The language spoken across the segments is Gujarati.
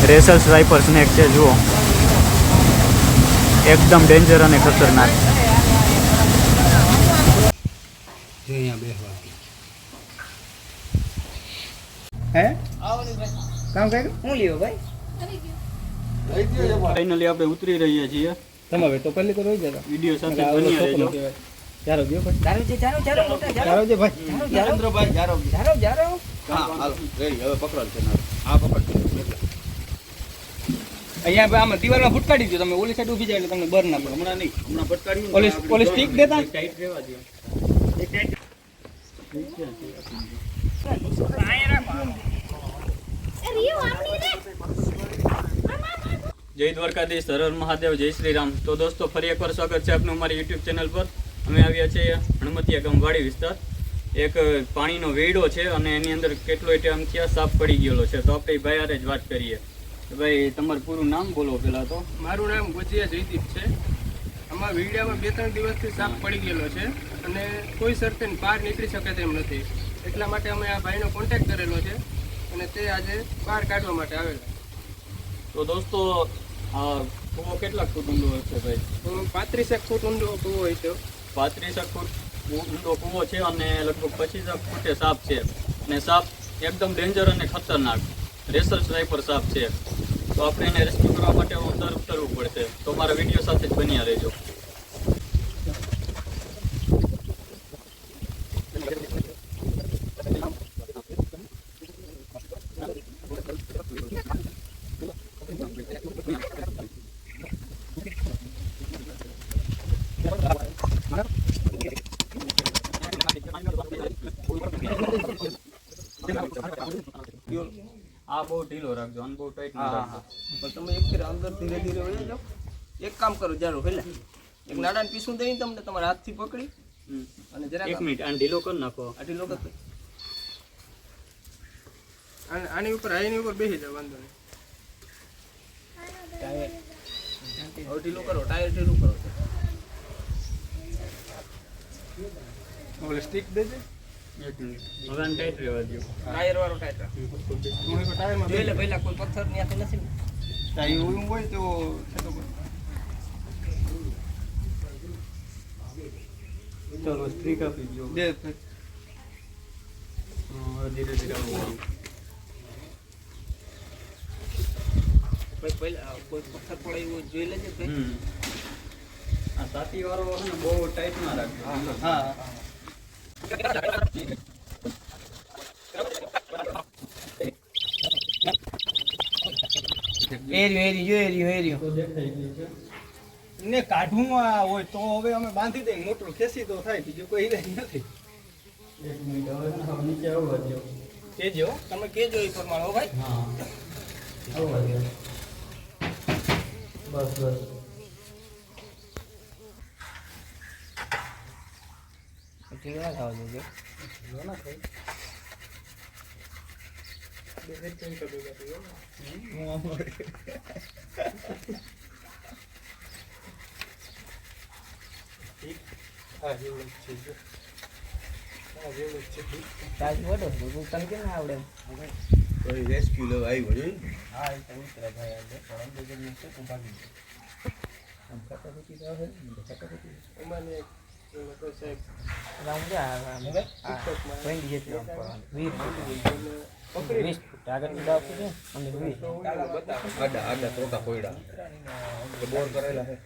રેસલ સ્વાઈપર સ્નેક છે જુઓ, એકદમ ડેન્જર અને ખતરનાક. હે કામ કર્યું હું લ્યો ભાઈ. ફાઇનલી આપણે ઉતરી રહ્યા છીએ. તમે તો પહેલી તો રહી જતા વિડીયો સાથે બન્યા રહેજો. જારો ગયો ભાઈ, જારો છે, જારો જારો મોટા જારો છે ભાઈ, નરેન્દ્રભાઈ જારો જારો જારો. હા હાલો રેડી, હવે પકડો છે. હા પકડ. અહીંયા આમાં દિવાલમાં ફૂટકાડી દો તમે, ઓલી સાઈડ ઊભી જાય એટલે તમને બર ના પડે. હમણાં નહીં, હમણાં ફટકાડ્યું. ઓલી સ્ટીક દેતા ટાઈટ રહેવા દો. એક ટાઈટ જય દ્વારકાધીશ, હર હર મહાદેવ, જય શ્રી રામ. તો દોસ્તો ફરી એકવાર સ્વાગત છે આપનું અમારી યુટ્યુબ ચેનલ પર. અમે આવ્યા છીએ હણમતિયા ગમવાડી વિસ્તાર. એક પાણીનો વેડો છે અને એની અંદર કેટલો ટાઈમ થયા સાપ પડી ગયેલો છે. તો આપણે ભાઈ હારે જ વાત કરીએ. ભાઈ તમારું પૂરું નામ બોલો પહેલાં તો. મારું નામ ગોચિયા જયદીપ છે. આમાં વીડિયામાં 2-3 દિવસથી સાપ પડી ગયેલો છે અને કોઈ શરતે બહાર નીકળી શકે તેમ નથી. એટલા માટે અમે આ ભાઈનો કોન્ટેક્ટ કરેલો છે અને તે આજે બહાર કાઢવા માટે આવેલા. તો દોસ્તો આ કૂવો કેટલા ફૂટ ઊંડો હશે ભાઈ? 35 ફૂટ ઊંડો કૂવો હોય છે. 35 ફૂટ ઊંડો કૂવો છે અને લગભગ 25 ફૂટે સાપ છે. અને સાપ એકદમ ડેન્જર અને ખતરનાક રેસલ સ્નાઈપર સાપ છે. તો આપણે એને રેસ્ક્યુ કરવા માટે અંદર ઉતરવું પડશે. તો મારા વિડીયો સાથે જ બન્યા રહેજો. આ બહુ ઢીલો રાખજો, આને બહુ ટાઈટ ન રાખજો. પણ તમે એક ફેર અંદર ધીરે ધીરે વહી જાઓ. એક કામ કરો જારો પહેલા એક નાડાને પીસું દઈને તમને તમારા હાથથી પકડી અને જરા એક મિનિટ આને ઢીલો કરી નાખો. આટલી લોકો આની ઉપર બેસી જાવ, વાંધો નહીં. ટાયર ઢીલું કરો, ટાયર ઢીલું કરો. ઓલે સ્ટિક દેજે. એક મિનિટ હવે આને ટાઈટ રહેવા દો. ટાયર વાળો ટાયર રાખ. ટાયરમાં જોઈ લે પહેલા કોઈ પથ્થર ન્યાથી નથી ને. ટાયર ઓલું હોય તો છેટો પર. ચાલો સ્ટ્રીક આપી દો. દે ધીરે ધીરે આવું. પહેલા કોઈ પથ્થર પડે એવું જોઈ લેજે ભાઈ. આ સાથી વાળો છે ને બહુ ટાઈટ ના રાખજો. હા ને કાઢવું હોય તો હવે અમે બાંધી દઈએ, મોટું ખેંચી તો થાય, બીજું કોઈ ઈલાજ નથી. એક મિનિટ હવે નીચે આવવા દો. કેજો તમે કેજો એ પ્રમાણે હો ભાઈ. હા આવવા દો. બસ બસ. કેવા ખાવા દેજો. કોઈ રેસ્ક્યુ લેવા આવ્યો છે. હા એ તો ઉતરા ભાઈ આજે પણ અંદર છે તો ભાગી ગયો. આમ કટાકટી તો આવે ને કટાકટી એમાંને લોકો સાહેબ રામજા આવે પૈંડી જેટલો વીર પકડી 20 ફૂટ આગળ દાવ છે અને 20 આડા ટોકા કોયડા બોર કરેલા છે.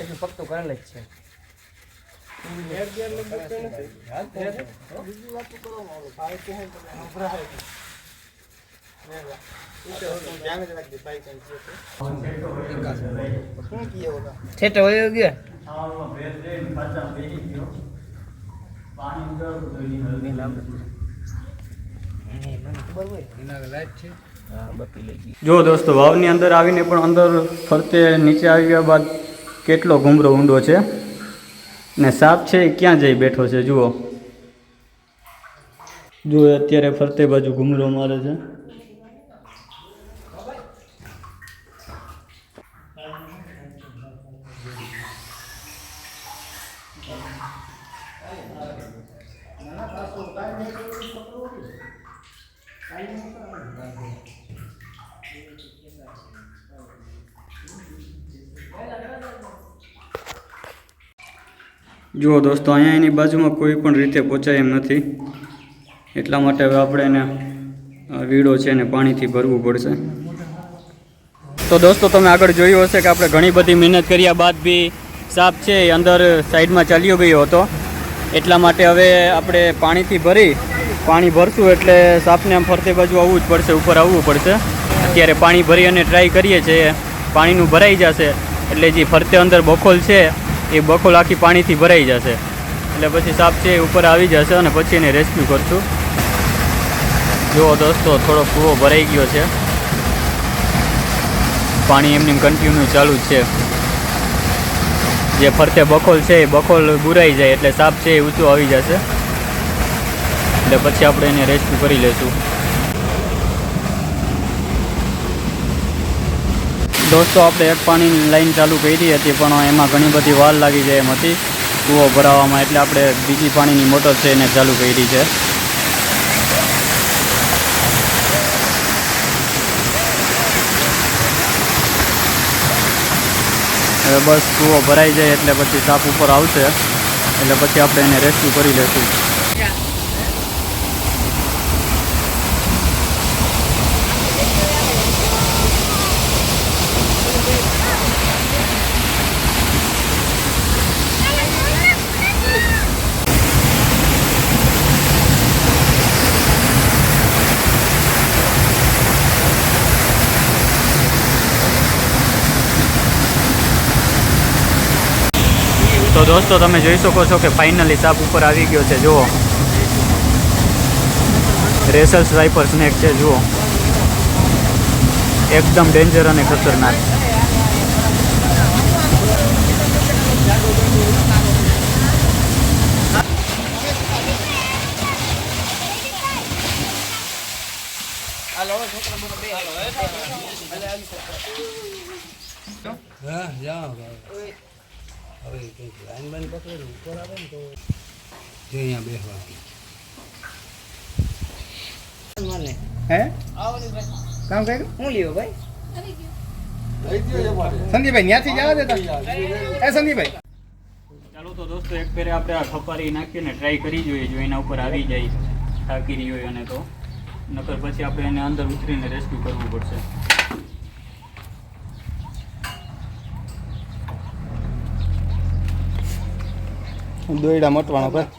એટલે ફક્ત કરેલ જ છે. બીજી વાત કરો મારો ભાઈ કહે તો છેટો વયો ગયો. જો દોસ્તો વાવની અંદર આવીને પણ અંદર ફરતે નીચે આવ્યા બાદ કેટલો ઘૂમરો ઊંડો છે ને સાપ છે એ ક્યાં જઈ બેઠો છે જુઓ. જો અત્યારે ફરતે બાજુ ઘૂમરો મારે છે. જુઓ દોસ્તો, અહીંયા એની બાજુમાં કોઈ પણ રીતે પહોંચાય એમ નથી, એટલા માટે હવે આપણે એને વીડો છે એને પાણીથી ભરવું પડશે. તો દોસ્તો, તમે આગળ જોયું હશે કે આપણે ઘણી બધી મહેનત કર્યા બાદ બી સાપ છે એ અંદર સાઈડમાં ચાલ્યો ગયો હતો. એટલા માટે હવે આપણે પાણીથી પાણી ભરશું એટલે સાપને આમ ફરતે બાજુ આવવું જ પડશે, ઉપર આવવું પડશે. અત્યારે પાણી ભરી અને ટ્રાય કરીએ છીએ, પાણીનું ભરાઈ જશે એટલે જે ફરતે અંદર બખોલ છે એ બખોલ આખી પાણીથી ભરાઈ જશે એટલે પછી સાપ છે એ ઉપર આવી જશે અને પછી એને રેસ્ક્યુ કરશું. જુઓ દોસ્તો, થોડો કૂવો ભરાઈ ગયો છે, પાણી એમની કન્ટિન્યુ ચાલુ જ છે. જે ફરતે બખોલ છે એ બખોલ બુરાઈ જાય એટલે સાપ છે એ ઊંચું આવી જશે એટલે પછી આપણે એને રેસ્ક્યુ કરી લઈશું. દોસ્તો, આપણે એક પાણીની લાઈન ચાલુ કરી હતી પણ એમાં ઘણી બધી વાર લાગી જાય એમ હતી કૂવો ભરાવામાં, એટલે આપણે બીજી પાણીની મોટર છે એને ચાલુ કરી છે. હવે બસ કૂવો ભરાઈ જાય એટલે પછી સાપ ઉપર આવશે એટલે પછી આપણે એને રેસ્ક્યુ કરી લઈશું. તો દોસ્તો, તમે જોઈ શકો છો કે ફાઇનલી સાપ ઉપર આવી ગયો છે. જુઓ, રેસલ સ્વાઈપર સ્નેક છે. જુઓ, એકદમ ડેન્જર અને ખતરનાક. હવે કંઈક લાઈન બંધ પકડે ઉપર આવે ને તો જો અહીંયા બેસવા મને હે કામ કર્યું હું લ્યો ભાઈ સંદીપભાઈ ત્યાંથી જવા દેતા એ સંદીપભાઈ. ચાલો તો દોસ્તો, એક ફેરે આપણે આ ખપારી નાખીને ટ્રાય કરી જોઈએ, જો એના ઉપર આવી જાય થાકી રહી હોય અને તો નકર પછી આપણે એને અંદર ઉતરીને રેસ્ક્યુ કરવું પડશે. દોયડા મટવાનો ભાઈ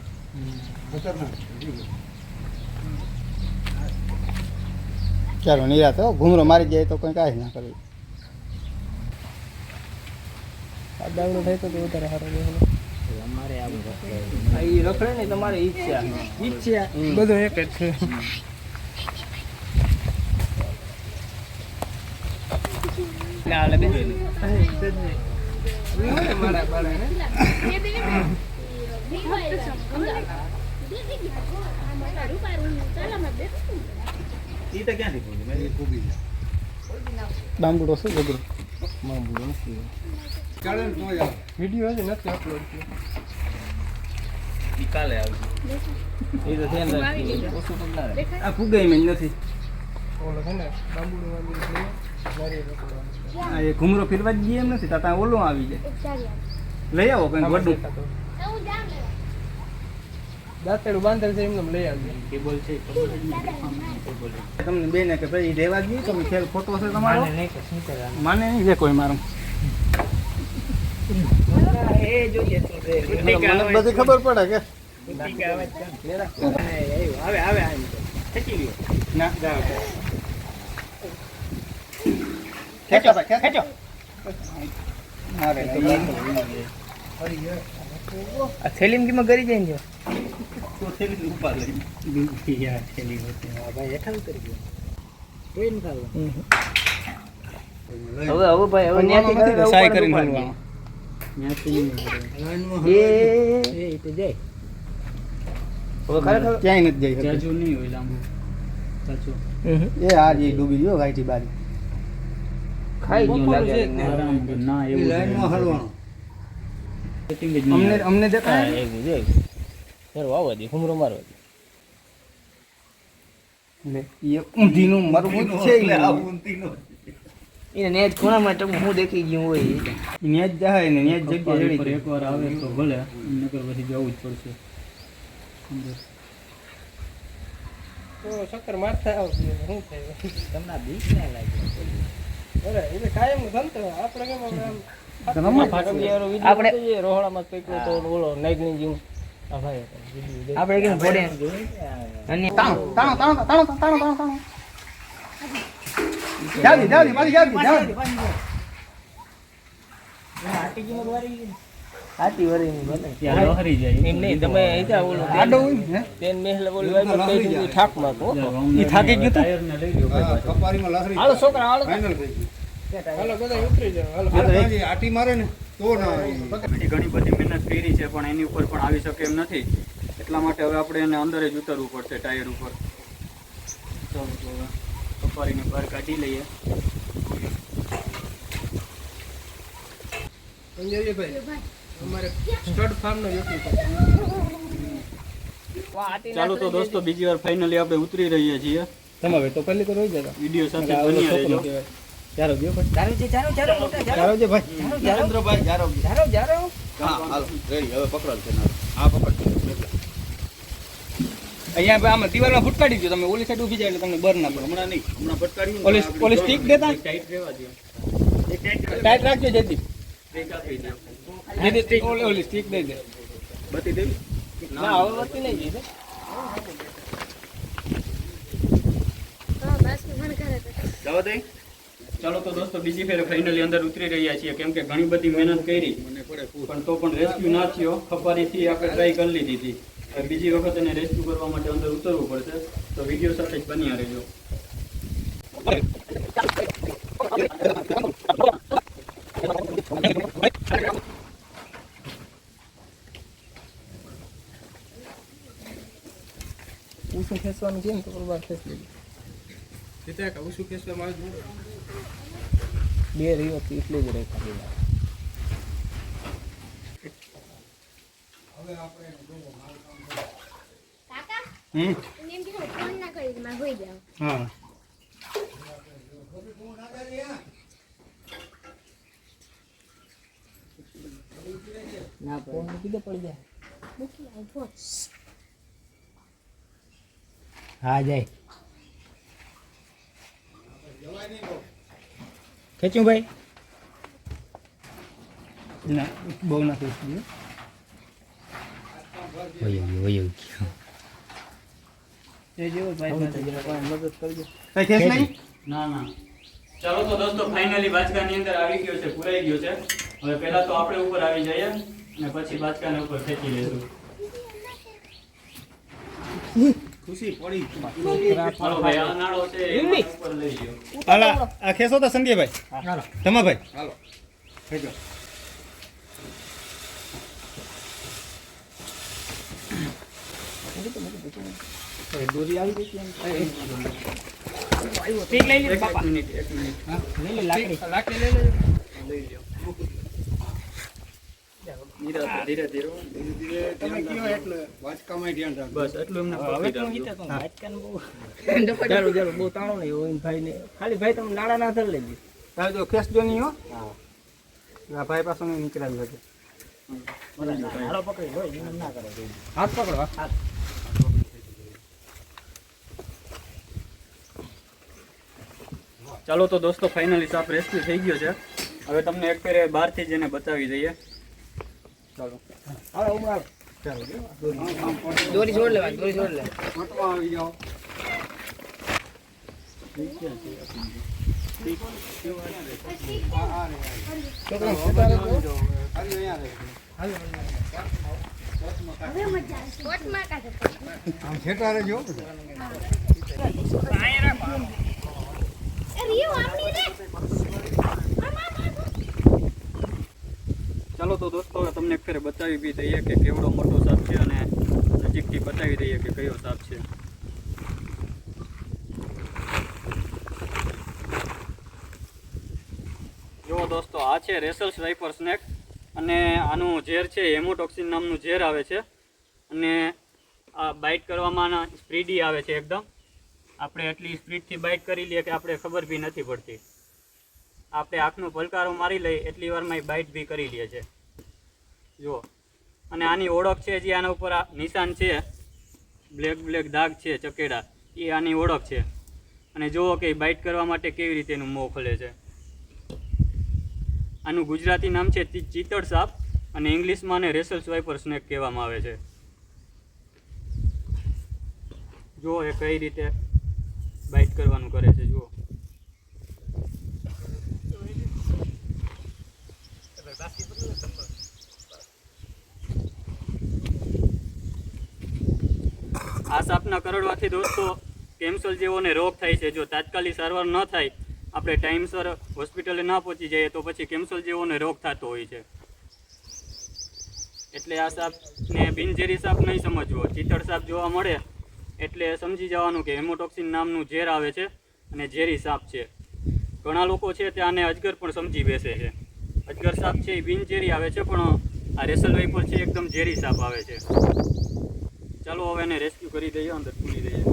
ચાલો નિરાત હો, ઘૂમરો મારી જાય તો કંઈ કાંઈ ના કરવું. દાવડો થાય તો વધારે સારું અમારે આ રખડે ને તમારે ઈચ્છા બધું એક જ છે. બાંબુડો શું ગગડો બાંબુડો નથી વિડીયો હજી નથી અપલોડ થયો, કાલે આવશે એ તો ધ્યાન રાખજો. આ ફુગાઈ મેં નથી ઓલો છે ને બાંબુડો આ એ ઘુમરો ફેરવા જ ગઈ એમ નથી, તાતા ઓલો આવી જાય લઈ આવો કંઈક વડું દાંતેડું બાંધેલ છે એમને લઈ આવજો. કેબલ છે તમને બેને કે ભાઈ રહેવા દઈએ તમે ખેલ ફોટો છે તમારો માને નહીં છે કોઈ મારું એ જોઈએ મને બધી ખબર પડે કે આવે આવે ખેંચી લ્યો ના જાવ ખેંચો ભાઈ ખેંચો આ થેલીમ કીમાં કરી જાય ને તો થેલી ઉપર લઈ બીજી યાર થેલી હોતી આ ભાઈ હેઠા ઉતરી ગયો કોઈ ન ખાવ હવે ભાઈ હવે ન્યાથી સાઈ કરીને મળવાનું ન્યાથી એ તો જાય હવે ખરેખર ક્યાંય નથી જાય જાજુ નહીં હોય લાંબુ સાચું એ આ જે ડૂબી ગયો ગાયથી બારી ખાઈ ગયું લાગે ના એવું લાઈનમાં હલવાનું અમને દેખાય એવું જોઈ ફેરો આવવા દે હુમરો મારવા દે લે એ ઊંધીનું મરવું છે એટલે આ ઊંધીનું એને નેજ ખૂણામાં ટમ હું દેખી ગયું હોય નેજ જાય ને નેજ જગ્યા સફારી જડી પર એકવાર આવે તો ભલે, નકર પછી જવું જ પડશે. તો ચક્કર મારતા આવશે શું થાય તમને બીક ના લાગે અરે એટલે કાયમ ગમતો આપણે કેમ આપણે રોહડામાં પીકલો તો ઓલો નાગની જીવ આ ભાઈ આપણે કેમ ઘોડે અને તાણો જાવી પાછી જાવી હાથી વરી ની બને ત્યાં લહરી જાય. એમ નહીં તમે અહીંયા ઓલો આડો હોય ને તેન મેહલે બોલી વાત કહી દીધું ઠાક માં તો ઈ થાકી ગયું તો? ટાયરને લઈ લ્યો ભાઈ પાછો. કપારીમાં લહરી હાલો છોકરા હાલો ફાઇનલ થઈ ગયું. હાલો બધા ઉતરી જાવ હાલો આટી મારે ને તો ના ઘણી બધી મહેનત કરી છે પણ એની ઉપર પણ આવી શકે એમ નથી, એટલા માટે હવે આપણે એને અંદર જ ઉતરવું પડશે ટાયર ઉપર. ચાલો તો હવે સફારીને બહાર કાઢી લઈએ. સંજયભાઈ અમારે સ્ટડ ફાર્મ નો યુટ્યુબ ચાલો તો દોસ્તો બીજી વાર ફાઇનલી આપણે ઉતરી રહીએ છીએ. તમારે તો પહેલી તો રહી જતા વિડીયો સાથે બન્યા રહેજો. ચાલો ગયો ભાઈ જારો મોટા જારો જે ભાઈ નરેન્દ્રભાઈ જારો જારો હા હાલો રેડી હવે પકડો છે હા પકડ અહીંયા આમાં દિવાલમાં ફૂટકાડી દો તમે ઓલી સાઈડ ઊભી જાય એટલે તમને બર ના પડે હમણાં નહીં હમણાં ફટકાડી ઓલી સ્ટીક દેતા ટાઈટ રહેવા દો. ટાઈટ રાખજો જેથી સ્ટીક આપી દો. જેથી સ્ટીક ઓલી સ્ટીક દઈ દે બતી દેવી? ના હવે વતી નહીં જઈ જવા દે. ચાલો તો દોસ્તો બીજી ફેર ફાઇનલી અંદર ઉતરી રહ્યા છીએ, કેમ કે ઘણી બધી મહેનત કરી પણ તો પણ રેસ્ક્યુ ના થયો. ખપારીથી આપણે ટ્રાય કરી લીધી હતી. હવે બીજી વખત એને રેસ્ક્યુ કરવા માટે અંદર ઉતરવું પડશે, તો વિડીયો સાથે જ બન્યા રહેજો. ઉસું ખેંચવાનું છે ને તો બરાબર ખેંચ લેજો બે રહ્યો એટલે જ રહે ખાલી હા ના ફોન કીધે પડી જાય હા જાય ખેંચ્યું ભાઈ ના બહુ નથી એ જેવો ભાઈ મદદ કરજો કઈ ખેસ નહીં ના ના. ચાલો તો દોસ્તો ફાઇનલી બાચકાની અંદર આવી ગયો છે, પુરાઈ ગયો છે. હવે પહેલા તો આપણે ઉપર આવી જઈએ અને પછી બાચકાને ઉપર ખેંચી લઈશું. ખુશી પડી ચાલો ભાઈ આ નાળો છે એમાં ઉપર લઈ લ્યો. હાલા આ ખેસો તો સંજયભાઈ હાલો તમાભાઈ હાલો ખેજો દોરી આવી ગઈ છે ઠીક લઈ લે એક બાપા મિનિટ. હા લઈ લે લાકડી લાકડી લઈ લેજો લઈ લ્યો. ધીરે ધીરે તમે કયો એટલે વાચકામાં ધ્યાન રાખો બસ એટલું એમને હવે પકડી તો રાખજો. હિતા તો આજકાલ બહુ જારો જારો બહુ તાણો નહીં હોય ભાઈ ને ખાલી ભાઈ તમે નાડા ના ધર લેજો તારે જો ખેસ જો નહીં હો આ ભાઈ પાસે નહીં નીકળાવી શકે હાલો પકડી લો એમ ના કરો હાથ પકડો હાથ ચાલો તો દોસ્તો ફાઇનલી સાપ રેસ્ક્યુ થઈ ગયો છે. હવે તમને એક ફેરે બહારથી જ એને બતાવી દઈએ. ચાલો હાલો ઉમર દોરી છોડ લેવા દોરી છોડ લે મોટમાં આવી જાઓ છોકરા ખેતારે જો આવી અહીંયા રહે આમ ખેતારે જો ચાલો તો દોસ્તો હવે તમને એક ફેરે બતાવી બી દઈએ કે કેવડો મોટો સાપ છે અને નજીકથી બતાવી દઈએ કે કયો સાપ છે. જુઓ દોસ્તો આ છે રેસલ્સ વાઇપર સ્નેક અને આનું ઝેર છે હેમોટોક્સિન નામનું ઝેર આવે છે અને આ બાઇટ કરવામાં સ્પીડી આવે છે એકદમ. આપણે એટલી સ્પીડથી બાઇટ કરી લઈએ કે આપણે ખબર બી નથી પડતી. આપણે આંખનો પલકારો મારી લઈએ એટલી વારમાં એ બાઇટ બી કરી લે છે જુઓ. અને આની ઓળખ છે જે આના ઉપર આ નિશાન છે, બ્લેક દાગ છે ચકેડા, એ આની ઓળખ છે. અને જુઓ કે બાઇટ કરવા માટે કેવી રીતે એનું મોં ખોલે છે. આનું ગુજરાતી નામ છે ચિતળ સાપ અને ઇંગ્લિશમાં આને રેસલ સ્વાઇપર સ્નેક કહેવામાં આવે છે. જુઓ એ કઈ રીતે બાઇટ કરવાનું કરે છે જુઓ. આ સાપના કરડવાથી દોસ્તો કેન્સર જેવોને રોગ થાય છે. જો તાત્કાલિક સારવાર ન થાય, આપણે ટાઈમસર હોસ્પિટલે ના પહોંચી જઈએ તો પછી કેન્સર જેવોને રોગ થતો હોય છે. એટલે આ સાપને બિનઝેરી સાપ નહીં સમજવો. ચિતળ સાપ જોવા મળે એટલે સમજી જવાનું કે હેમોટોક્સિન નામનું ઝેર આવે છે અને ઝેરી સાપ છે. ઘણા લોકો છે તે આને અજગર પણ સમજી બેસે છે. અજગર સાપ છે એ બિનઝેરી આવે છે, પણ આ રેસલ વાઇપર છે એકદમ ઝેરી સાપ આવે છે. ચાલો હવે એને રેસ્ક્યુ કરી દઈએ, અંદર ખોલી દઈએ.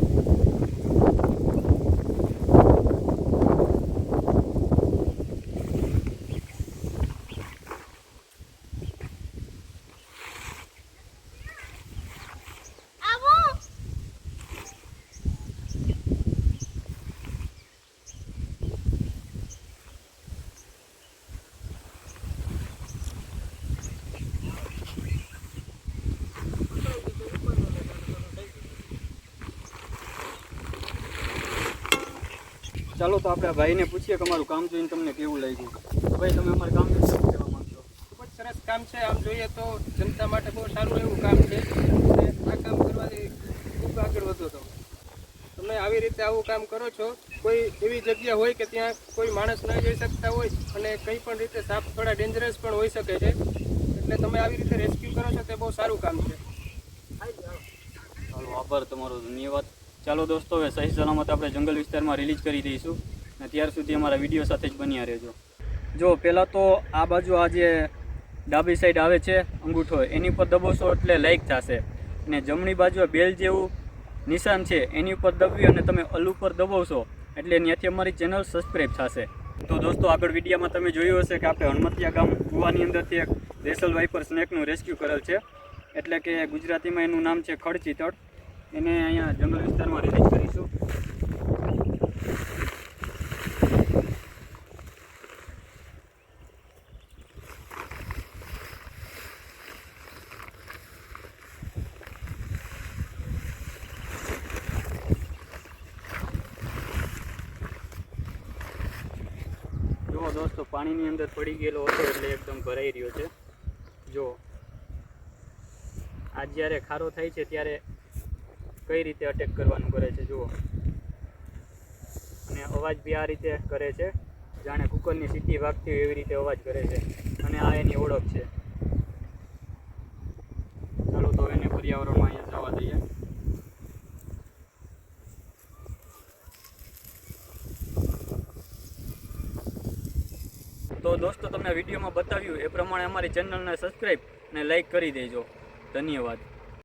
ચાલો તો આપણે ભાઈને પૂછીએ કે અમારું કામ જોઈને તમને કેવું લાગ્યું. ભાઈ, તમે અમારું કામ વિશે શું કહેવા માંગશો? ખૂબ જ સરસ કામ છે. આમ જોઈએ તો જનતા માટે બહુ સારું એવું કામ છે અને આ કામ કરવાથી ખૂબ આગળ વધો તો તમે આવી રીતે આવું કામ કરો છો. કોઈ એવી જગ્યા હોય કે ત્યાં કોઈ માણસ ન જઈ શકતા હોય અને કંઈ પણ રીતે સાપ થોડા ડેન્જરસ પણ હોઈ શકે છે, એટલે તમે આવી રીતે રેસ્ક્યુ કરો છો તે બહુ સારું કામ છે. ચાલો, આભાર તમારો, ધન્યવાદ. ચાલો દોસ્તો, હવે સહી સલામત આપણે જંગલ વિસ્તારમાં રિલીઝ કરી દઈશું અને ત્યાર સુધી અમારા વિડીયો સાથે જ બન્યા રહેજો. જો પહેલાં તો આ બાજુ આ જે ડાબી સાઈડ આવે છે અંગૂઠો, એની ઉપર દબાવશો એટલે લાઈક થશે, અને જમણી બાજુ બેલ જેવું નિશાન છે એની ઉપર દબાવી અને તમે અલ ઉપર દબાવશો એટલે ત્યાંથી અમારી ચેનલ સબસ્ક્રાઈબ થશે. તો દોસ્તો, આગળ વિડીયોમાં તમે જોયું હશે કે આપણે હણમતિયા ગામ કુવાની અંદરથી એક રેસલ વાઇપર સ્નેકનું રેસ્ક્યુ કરેલ છે, એટલે કે ગુજરાતીમાં એનું નામ છે ખડચિતળ. એને અહીંયા જંગલ વિસ્તારમાં રિલીઝ કરીશું. જુઓ દોસ્તો, પાણીની અંદર પડી ગયેલો હતો એટલે એકદમ ભરાઈ રહ્યો છે. જો આજ જ્યારે ખારો થાય છે ત્યારે કઈ રીતે અટેક કરવાનું કરે છે જુઓ. અને અવાજ બી આ રીતે કરે છે, જાણે કુકરની સીટી વાગતી હોય એવી રીતે અવાજ કરે છે. અને આ એની ઓળખ છે. ચાલો તો એને પર્યાવરણમાં અહીંયા જવા દઈએ. તો દોસ્તો, તમને વિડીયોમાં બતાવ્યું એ પ્રમાણે અમારી ચેનલને સબસ્ક્રાઈબ અને લાઈક કરી દેજો. ધન્યવાદ.